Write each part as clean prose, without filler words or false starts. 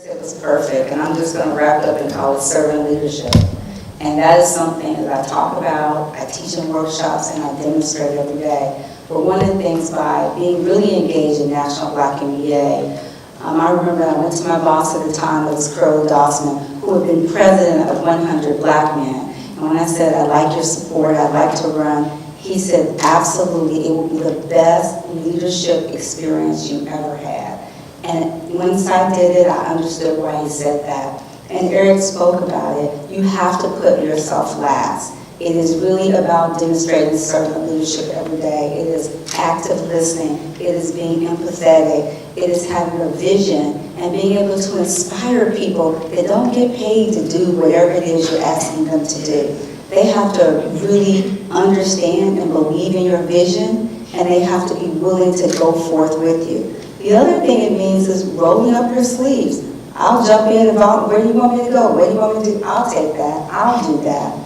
It was perfect, and I'm just going to wrap it up and call it servant leadership. And that is something that I talk about, I teach in workshops, and I demonstrate every day. But one of the things, by being really engaged in National Black MBA, I remember I went to my boss at the time, it was Curly Dossman, who had been president of 100 Black Men. And when I said, I'd like your support, I'd like to run, he said, absolutely, it will be the best leadership experience you ever had. And once I did it, I understood why he said that. And Eric spoke about it. You have to put yourself last. It is really about demonstrating servant leadership every day. It is active listening. It is being empathetic. It is having a vision and being able to inspire people that don't get paid to do whatever it is you're asking them to do. They have to really understand and believe in your vision, and they have to be willing to go forth with you. The other thing it means is rolling up your sleeves. I'll jump in and where do you want me to go? What do you want me to do? I'll take that. I'll do that.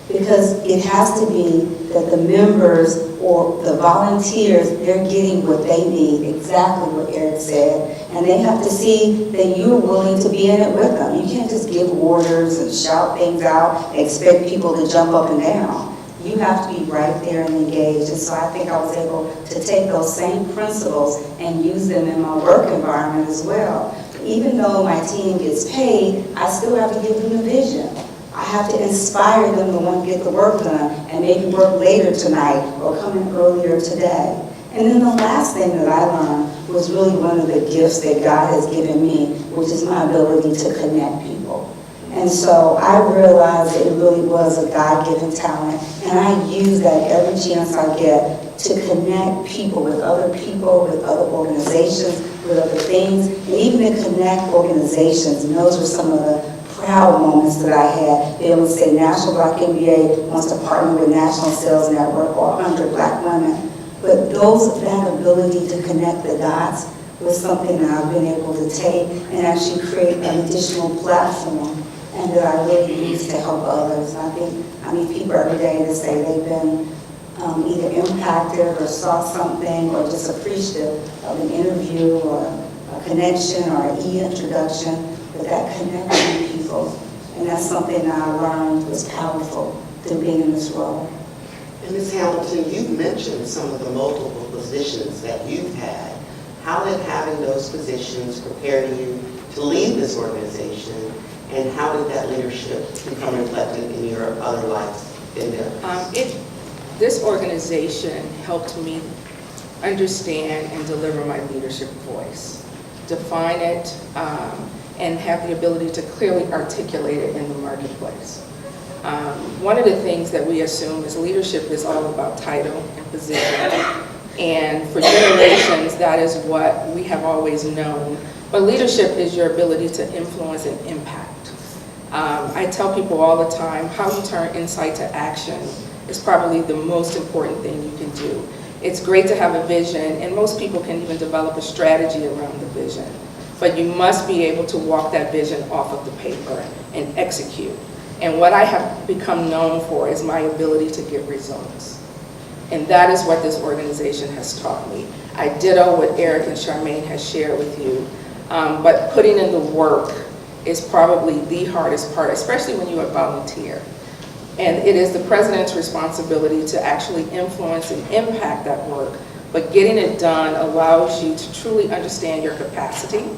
Because it has to be that the members or the volunteers, they're getting what they need, exactly what Eric said. And they have to see that you're willing to be in it with them. You can't just give orders and shout things out and expect people to jump up and down. You have to be right there and engaged. And so I think I was able to take those same principles and use them in my work environment as well. Even though my team gets paid, I still have to give them the vision. I have to inspire them to want to get the work done and maybe work later tonight or come in earlier today. And then the last thing that I learned was really one of the gifts that God has given me, which is my ability to connect people. And so I realized that it really was a God-given talent, and I use that every chance I get to connect people, with other organizations, with other things, and even to connect organizations. And those were some of the proud moments that I had. Be able to say National Black MBA wants to partner with National Sales Network or 100 Black women. But that ability to connect the dots was something that I've been able to take and actually create an additional platform, and that I really use to help others. And I meet people every day that say they've been either impacted or saw something or just appreciative of an interview or a connection or an e-introduction, but that connecting people. And that's something that I learned was powerful through being in this role. And Ms. Hamilton, you mentioned some of the multiple positions that you've had. How did having those positions prepare you to lead this organization, and how did that leadership become reflected in your other life endeavors? This organization helped me understand and deliver my leadership voice, define it, and have the ability to clearly articulate it in the marketplace. One of the things that we assume is leadership is all about title and position. And for generations, that is what we have always known. But leadership is your ability to influence and impact. I tell people all the time, how you turn insight to action is probably the most important thing you can do. It's great to have a vision, and most people can even develop a strategy around the vision. But you must be able to walk that vision off of the paper and execute. And what I have become known for is my ability to get results. And that is what this organization has taught me. I ditto what Eric and Charmaine has shared with you, but putting in the work is probably the hardest part, especially when you're a volunteer. And it is the president's responsibility to actually influence and impact that work, but getting it done allows you to truly understand your capacity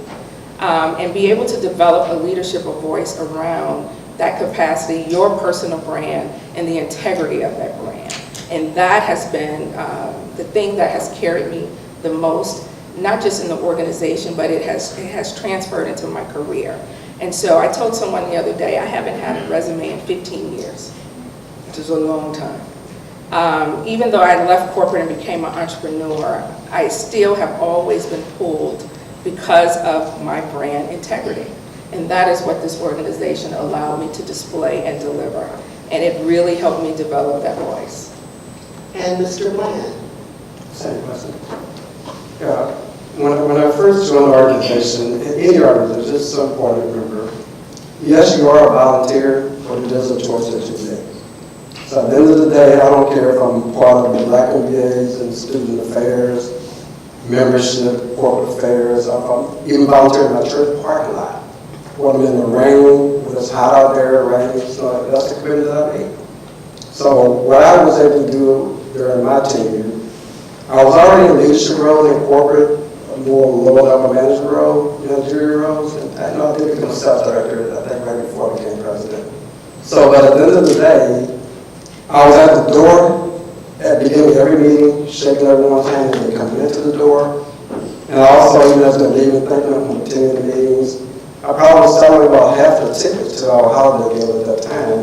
and be able to develop a leadership of voice around that capacity, your personal brand, and the integrity of that brand. And that has been the thing that has carried me the most, not just in the organization, but it has transferred into my career. And so I told someone the other day, I haven't had a resume in 15 years, which is a long time. Even though I left corporate and became an entrepreneur, I still have always been pulled because of my brand integrity. And that is what this organization allowed me to display and deliver. And it really helped me develop that voice. And Mr. Bland? Same question. Yeah. When I first joined the organization, any organization, it's so important to remember, yes, you are a volunteer, but it is a choice that you make. So at the end of the day, I don't care if I'm part of the Black MBAs and student affairs, membership, corporate affairs, if I'm even volunteering in my church parking lot. when I'm in the rain, when it's hot out there, rain, so that's the committee that I made. So what I was able to do during my tenure, I was already in leadership roles in corporate, more lower-level management role, managerial roles, and I did become a staff director, I think, right before I became president. So, but at the end of the day, I was at the door at the beginning of every meeting, shaking everyone's hand as they come into the door. And also, even as they're leaving, thanking them for attending the meetings. I probably was selling about half the tickets to our holiday game at that time,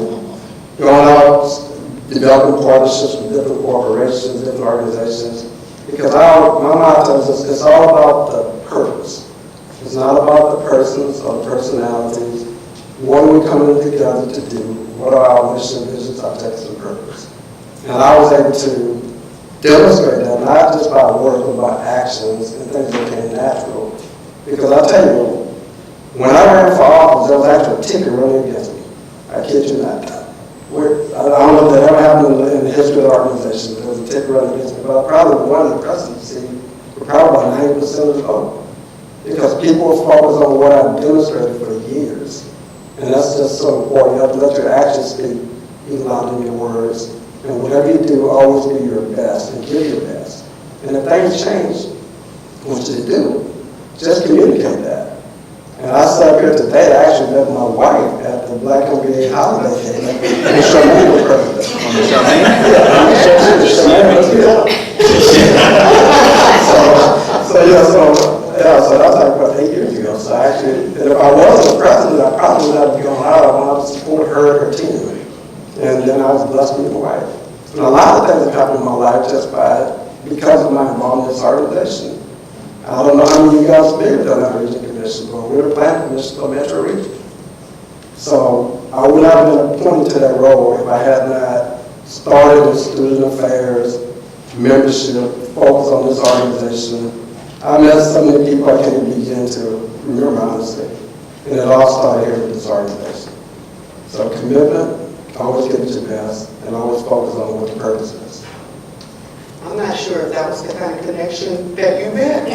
going out, developing partnerships with different corporations, different organizations. Because my motto is it's all about the purpose. It's not about the persons or the personalities. What are we coming together to do? What are our mission, visions, objectives, and purpose? And I was able to demonstrate that, not just by words, but by actions and things that came natural. Because I tell you, when I ran for office, there was actually a ticket running against me. I kid you not. I don't know if that ever happened in the history of the organization. There was a ticket running against me, but I probably won the presidency for probably about 90% of the vote. Because people were focused on what I've demonstrated for years. And that's just so important. You have to let your actions speak even louder than your words. And whatever you do, always be your best and give your best. And if things change, which they do, just communicate that. And I sat up here today, I actually met my wife at the Black NBA holiday game. And Charmaine was president. Charmaine? Yeah, Charmaine. So that was like about 8 years ago. So actually, and if I wasn't president, I probably would have gone out. I wanted to support her and her team. And then I was blessed with my wife. And a lot of things have happened in my life just because of my involvement in this organization. I don't know how many of you guys have been with that region commission, but we're the planning commission for Metro Region. So I would not have been appointed to that role if I had not started in student affairs, membership, focus on this organization. I met so many people I can't even begin to remember honestly. And it all started here with this organization. So commitment, always give it your best, and always focus on what the purpose is. I'm not sure if that was the kind of connection that you met. You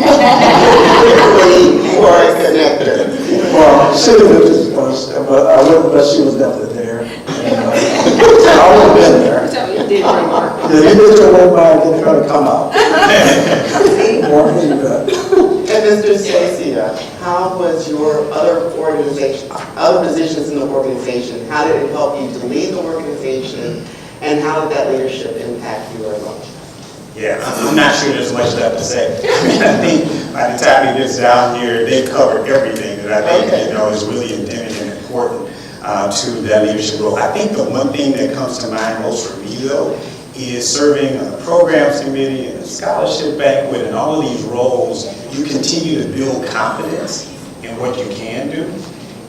are a connector. Well, she was interested first, but I wouldn't, but she was definitely there. I would have been there. You did your work. Yeah, you did your work by getting her to come out. More than that. And Mr. Stacia, how was your other positions in the organization, how did it help you to lead the organization, and how did that leadership impact your life? Yeah, I'm not sure there's much left to say. I think by the time he gets down here, they covered everything that I think is really endemic and important to that leadership role. I think the one thing that comes to mind most for me, though, is serving on the programs committee and the scholarship banquet and all of these roles. You continue to build confidence in what you can do,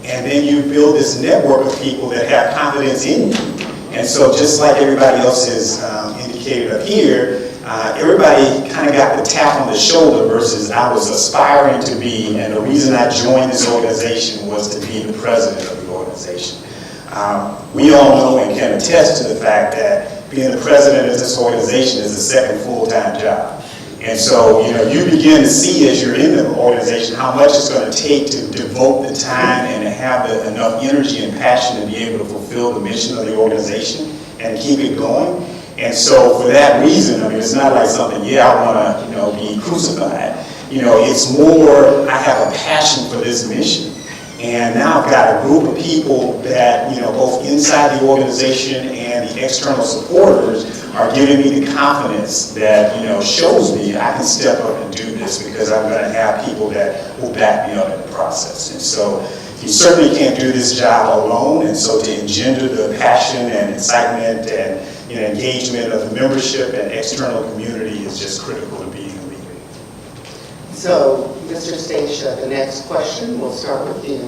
and then you build this network of people that have confidence in you. And so just like everybody else has indicated up here, everybody kind of got the tap on the shoulder versus I was aspiring to be, and the reason I joined this organization was to be the president of the organization. We all know and can attest to the fact that being the president of this organization is a second full-time job. And so, you begin to see as you're in the organization how much it's going to take to devote the time and to have enough energy and passion to be able to fulfill the mission of the organization and keep it going. And so for that reason, it's not like something, I want to, be crucified. It's more, I have a passion for this mission. And now I've got a group of people that, both inside the organization and the external supporters are giving me the confidence that, shows me I can step up and do this because I'm going to have people that will back me up in the process. And so you certainly can't do this job alone. And so to engender the passion and excitement and engagement of the membership and external community is just critical to being a leader. So, Mr. Stacia, the next question, we'll start with you.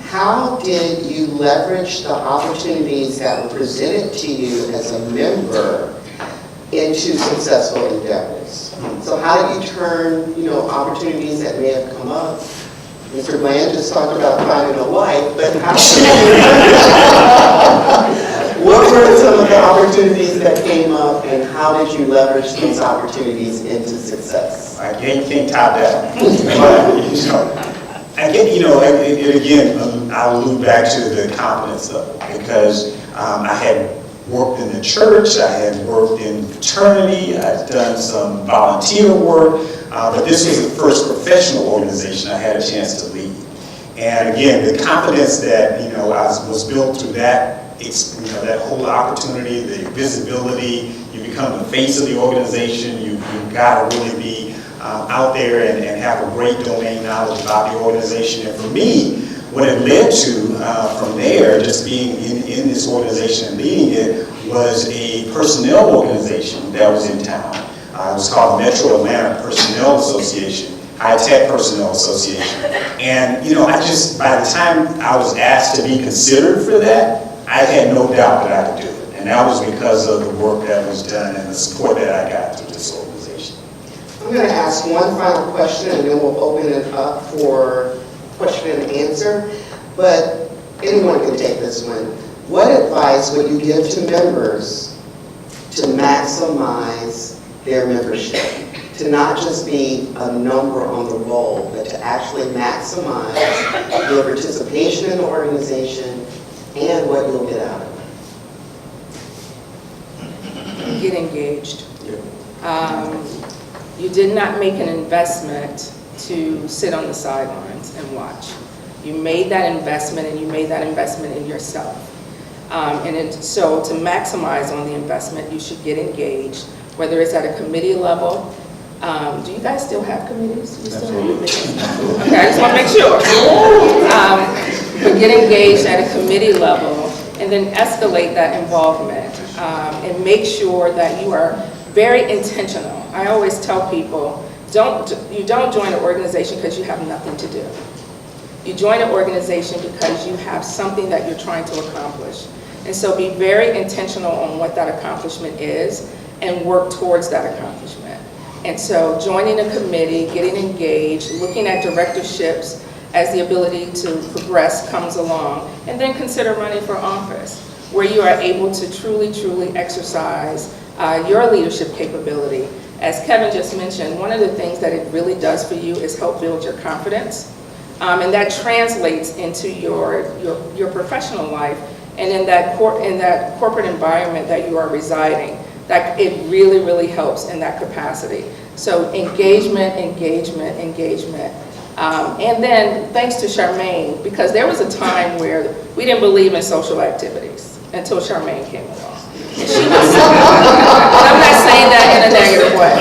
How did you leverage the opportunities that were presented to you as a member into successful endeavors? So how did you turn, opportunities that may have come up? Mr. Bland just talked about finding a wife, but how what were some of the opportunities that came up, and how did you leverage those opportunities into success? I can't top down. But, I get, and again, I'll loop back to the confidence level, because I had worked in the church, I had worked in fraternity, I'd done some volunteer work, but this was the first professional organization I had a chance to lead. And again, the confidence that, was built through that, that whole opportunity, the visibility, you become the face of the organization, you've got to really be out there and have a great domain knowledge about the organization. And for me, what it led to from there, just being in this organization and leading it, was a personnel organization that was in town. It was called the Metro Atlanta Personnel Association, High Tech Personnel Association. And, by the time I was asked to be considered for that, I had no doubt that I could do it. And that was because of the work that was done and the support that I got through this organization. I'm going to ask one final question, and then we'll open it up for question and answer. But anyone can take this one. What advice would you give to members to maximize their membership? To not just be a number on the roll, but to actually maximize your participation in the organization and what you'll get out of it. Get engaged. You did not make an investment to sit on the sidelines and watch. You made that investment, and you made that investment in yourself. So to maximize on the investment, you should get engaged, whether it's at a committee level. Do you guys still have committees? You still have committees? Okay, I just want to make sure. But get engaged at a committee level, and then escalate that involvement, and make sure that you are very intentional. I always tell people, you don't join an organization because you have nothing to do. You join an organization because you have something that you're trying to accomplish. And so be very intentional on what that accomplishment is and work towards that accomplishment. And so joining a committee, getting engaged, looking at directorships as the ability to progress comes along, and then consider running for office, where you are able to truly, truly exercise your leadership capability. As Kevin just mentioned, one of the things that it really does for you is help build your confidence. And that translates into your professional life, and in that corporate environment that you are residing, that it really, really helps in that capacity. So engagement. And then thanks to Charmaine, because there was a time where we didn't believe in social activities until Charmaine came along. And she was, and I'm not saying that in a negative way,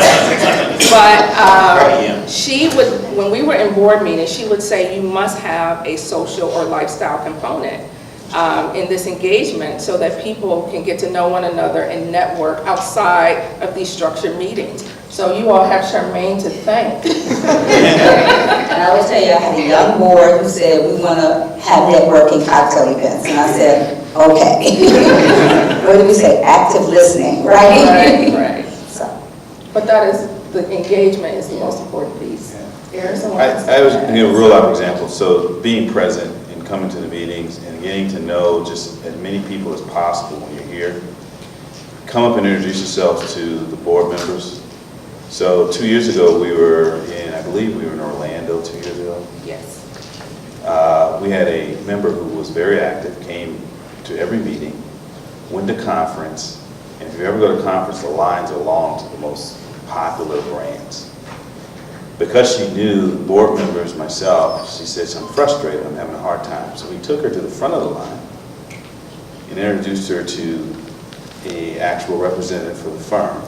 but she would, when we were in board meetings, she would say you must have a social or lifestyle component in this engagement so that people can get to know one another and network outside of these structured meetings. So you all have Charmaine to thank. And I will tell you, I had a young board who said, we want to have networking cocktail events. And I said, okay. What do we say? Active listening, right? Right. So. But that is, the engagement is the most important piece. Aaron, someone else? I was going to give a real life example. So being present and coming to the meetings and getting to know just as many people as possible when you're here. Come up and introduce yourself to the board members. So 2 years ago, I believe we were in Orlando 2 years ago. Yes. We had a member who was very active, came to every meeting, went to conference, and if you ever go to conference, the lines are long to the most popular brands. Because she knew the board members, myself, she said, I'm frustrated, I'm having a hard time. So we took her to the front of the line and introduced her to an actual representative for the firm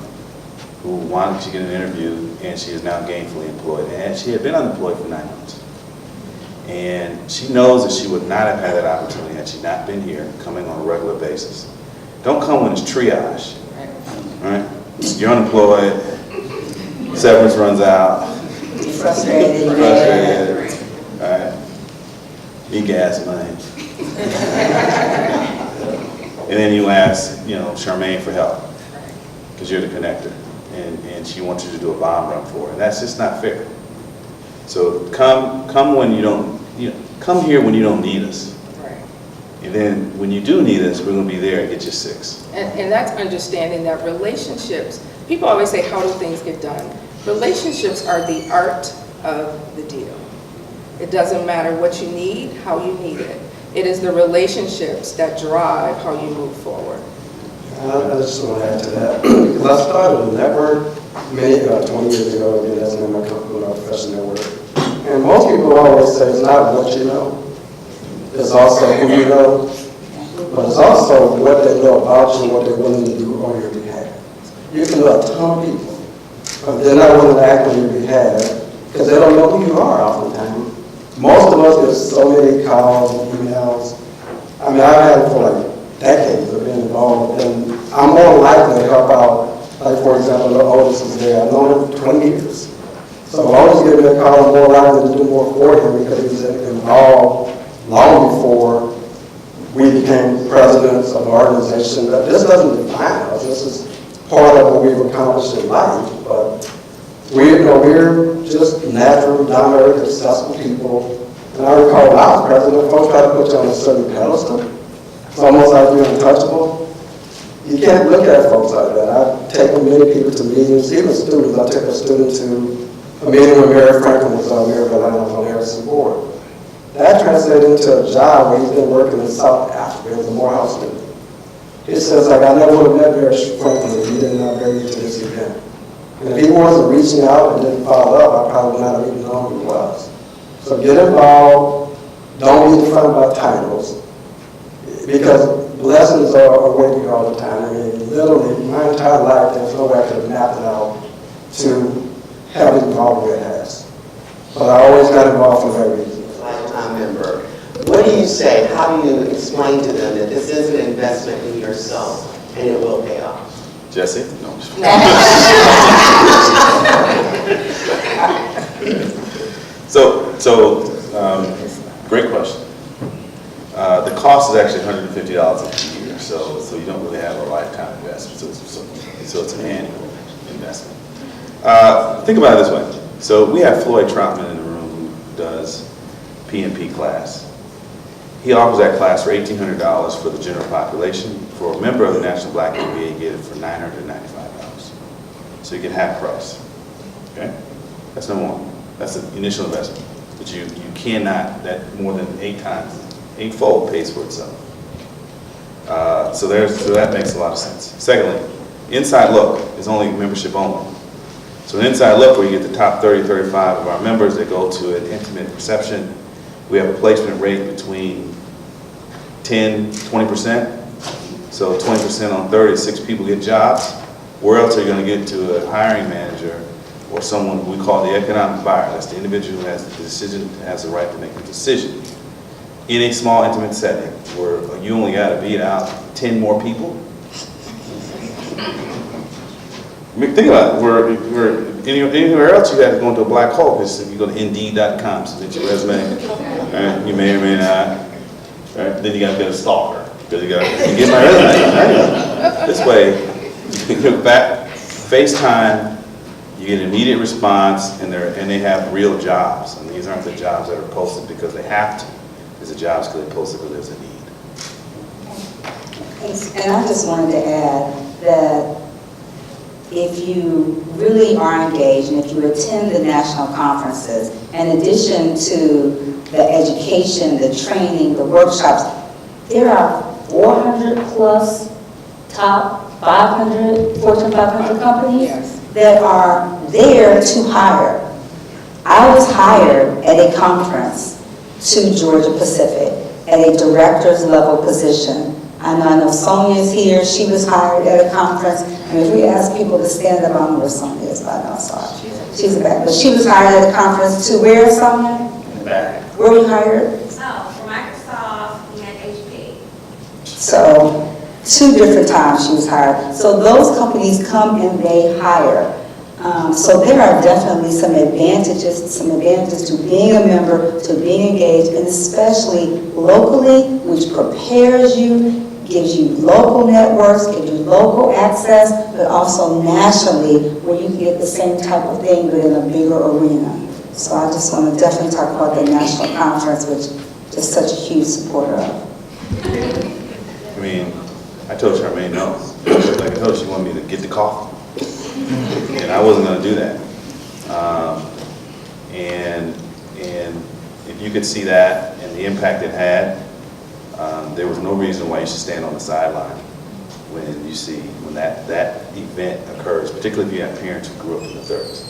who wanted to get an interview, and she is now gainfully employed. And she had been unemployed for 9 months. And she knows that she would not have had that opportunity had she not been here, coming on a regular basis. Don't come when it's triage, right? You're unemployed, severance runs out, Frustrated. all right? Need gas money. And then you ask, Charmaine for help, because you're the connector. And she wants you to do a bomb run for her. And that's just not fair. So come when you don't, come here when you don't need us. Right. And then when you do need us, we're going to be there and get you 6. And that's understanding that relationships, people always say, how do things get done? Relationships are the art of the deal. It doesn't matter what you need, how you need it. It is the relationships that drive how you move forward. I just want to add to that. Because I started a network 20 years ago, again, as in my company, my professional network. And most people always say it's not what you know, it's also who you know, but it's also what they know about you and what they're willing to do on your behalf. You can know a ton of people, but they're not willing to act on your behalf because they don't know who you are oftentimes. Most of us get so many calls and emails. I mean, I've had it for like decades of being involved, and I'm more likely to help out. Like, for example, the oldest is there. I've known him for 20 years. So Otis gave me a call, I'm more likely to do more for him because he was involved long before we became presidents of the organization. This doesn't define us. This is part of what we've accomplished in life. But we're just natural, down-to-earth, accessible people. And I recall when I was president, folks try to put you on a certain pedestal. It's almost like you're untouchable. You can't look at folks like that. I've taken many people to meetings, even students. I took a student to a meeting when Mary Franklin was on the Harrison board. That translated into a job where he's been working in South Africa as a Morehouse student. He says, like, I never would have met Mary Franklin if he did not bring me to this event. And if he wasn't reaching out and didn't follow up, I probably would not have even known who he was. So get involved. Don't be defined by titles. Because blessings are waiting all the time. I mean, literally, my entire life, there's no way I could have mapped it out to have it involved where it has. But I always got involved for that reason. Lifetime member. What do you say? How do you explain to them that this is an investment in yourself and it will pay off? Jesse? No. Great question. The cost is actually $150 a year, so you don't really have a lifetime investment. So it's an annual investment. Think about it this way. So we have Floyd Troutman in the room who does PMP class. He offers that class for $1,800 for the general population. For a member of the National Black MBA, you get it for $995. So you get half price. Okay? That's number one. That's the initial investment. But you cannot, that more than 8-fold pays for itself. So that makes a lot of sense. Secondly, Inside Look is only membership only. So an Inside Look where you get the top 30, 35 of our members that go to an intimate reception. We have a placement rate between 10, 20%. So 20% on 30, 6 people get jobs. Where else are you going to get to a hiring manager or someone we call the economic buyer? That's the individual who has the decision, has the right to make the decision. In a small, intimate setting where you only got to beat out 10 more people. I mean, think about it. We're anywhere else you have to go into a black hole. Because if you go to Indeed.com, submit your resume, right? You may or may not. Right? Then you got to get a stalker because you got to get my resume. Right? This way, you go back, FaceTime, you get an immediate response, and they have real jobs. And these aren't the jobs that are posted because they have to. These are jobs because they posted because there's a need. And I just wanted to add that if you really are engaged and if you attend the national conferences, in addition to the education, the training, the workshops, there are 400 plus top 500, Fortune 500 companies that are there to hire. I was hired at a conference to Georgia Pacific at a director's level position. I know Sonia's here. She was hired at a conference. And if we ask people to stand up, I don't know where Sonia is, but I'm sorry. She's back. But she was hired at a conference to where, Sonia? Back. Where were you hired? Oh, for Microsoft and HP. So 2 different times she was hired. So those companies come and they hire. So there are definitely some advantages to being a member, to being engaged, and especially locally, which prepares you, gives you local networks, gives you local access, but also nationally, where you can get the same type of thing, but in a bigger arena. So I just want to definitely talk about the national conference, which just such a huge supporter of. I mean, I told Charmaine no. Like I told her, she wanted me to get the coffee. And I wasn't going to do that. And if you could see that and the impact it had, there was no reason why you should stand on the sideline when you see, when that event occurs, particularly if you have parents who grew up in the 30s.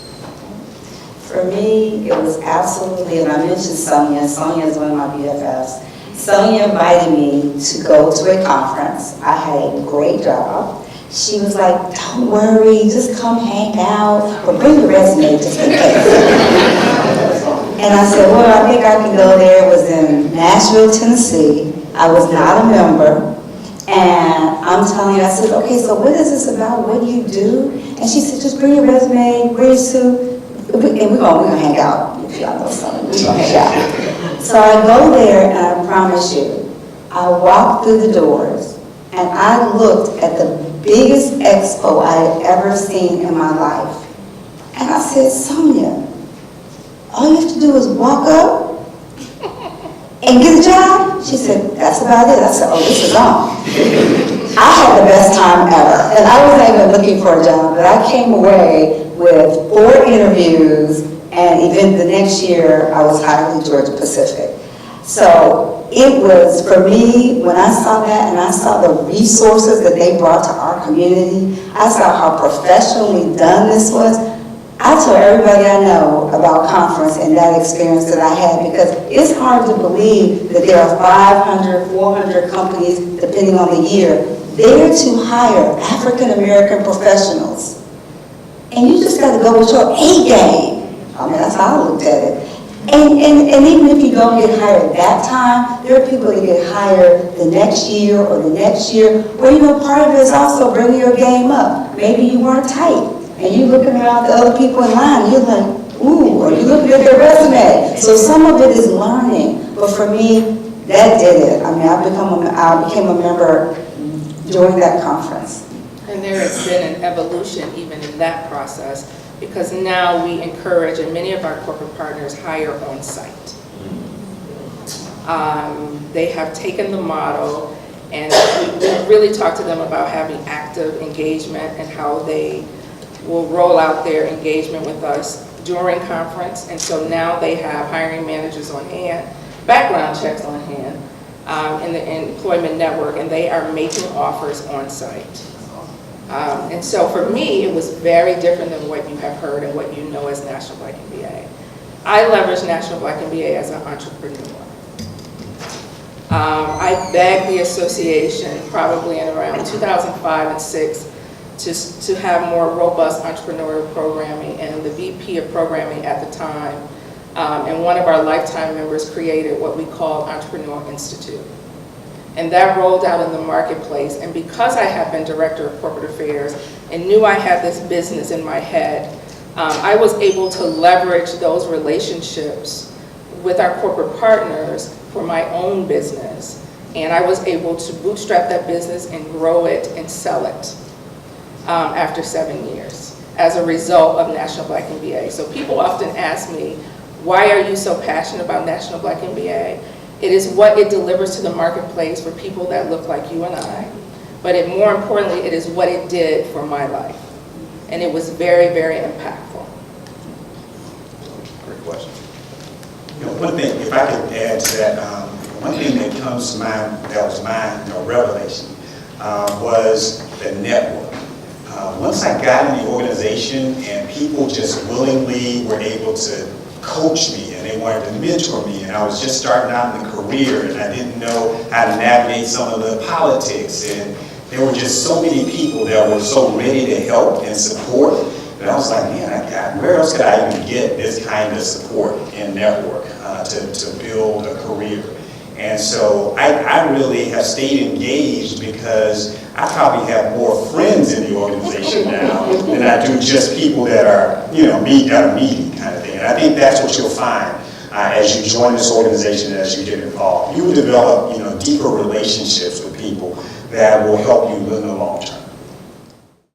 For me, it was absolutely, and I mentioned Sonia. Sonia is one of my BFFs. Sonia invited me to go to a conference. I had a great job. She was like, don't worry, just come hang out, or bring your resume just in case. And I said, well, I think I can go there. It was in Nashville, Tennessee. I was not a member. And I'm telling you, I said, okay, so what is this about? What do you do? And she said, just bring your resume, wear your suit, and we're gonna hang out. If y'all know something, we're gonna hang out. So I go there, and I promise you, I walked through the doors, and I looked at the biggest expo I had ever seen in my life. And I said, Sonia, all you have to do is walk up and get a job? She said, that's about it. I said, oh, this is on. I had the best time ever. And I wasn't even looking for a job, but I came away with 4 interviews, and even the next year, I was hired in Georgia Pacific. So it was, for me, when I saw that and I saw the resources that they brought to our community, I saw how professionally done this was. I told everybody I know about conference and that experience that I had, because it's hard to believe that there are 500, 400 companies, depending on the year, there to hire African American professionals. And you just got to go with your A game. I mean, that's how I looked at it. And even if you don't get hired that time, there are people that get hired the next year or the next year, where, you know, part of it is also bringing your game up. Maybe you weren't tight, and you're looking around the other people in line, and you're like, ooh, or you're looking at their resume. So some of it is learning, but for me, that did it. I mean, I became a member during that conference. And there has been an evolution even in that process, because now we encourage, and many of our corporate partners hire on site. They have taken the model, and we really talk to them about having active engagement and how they will roll out their engagement with us during conference. And so now they have hiring managers on hand, background checks on hand, in the employment network, and they are making offers on site. And so for me, it was very different than what you have heard and what you know as National Black MBA. I leveraged National Black MBA as an entrepreneur. I begged the association probably in around 2005 and 2006 to have more robust entrepreneurial programming, and the VP of programming at the time and one of our lifetime members created what we call Entrepreneur Institute. And that rolled out in the marketplace. And because I had been director of corporate affairs and knew I had this business in my head, I was able to leverage those relationships with our corporate partners for my own business. And I was able to bootstrap that business and grow it and sell it after 7 years as a result of National Black MBA. So people often ask me, why are you so passionate about National Black MBA? It is what it delivers to the marketplace for people that look like you and I. But more importantly, it is what it did for my life. And it was very, very impactful. Great question. You know, one thing, if I could add to that, one thing that comes to mind, that was my revelation, was the network. Once I got in the organization and people just willingly were able to coach me and they wanted to mentor me, and I was just starting out in the career and I didn't know how to navigate some of the politics, and there were just so many people that were so ready to help and support that I was like, man, where else could I even get this kind of support and network to build a career? And so I really have stayed engaged because I probably have more friends in the organization now than I do just people that are, you know, meet at a meeting kind of thing. And I think that's what you'll find as you join this organization, as you get involved. You develop, you know, deeper relationships with people that will help you in the long term.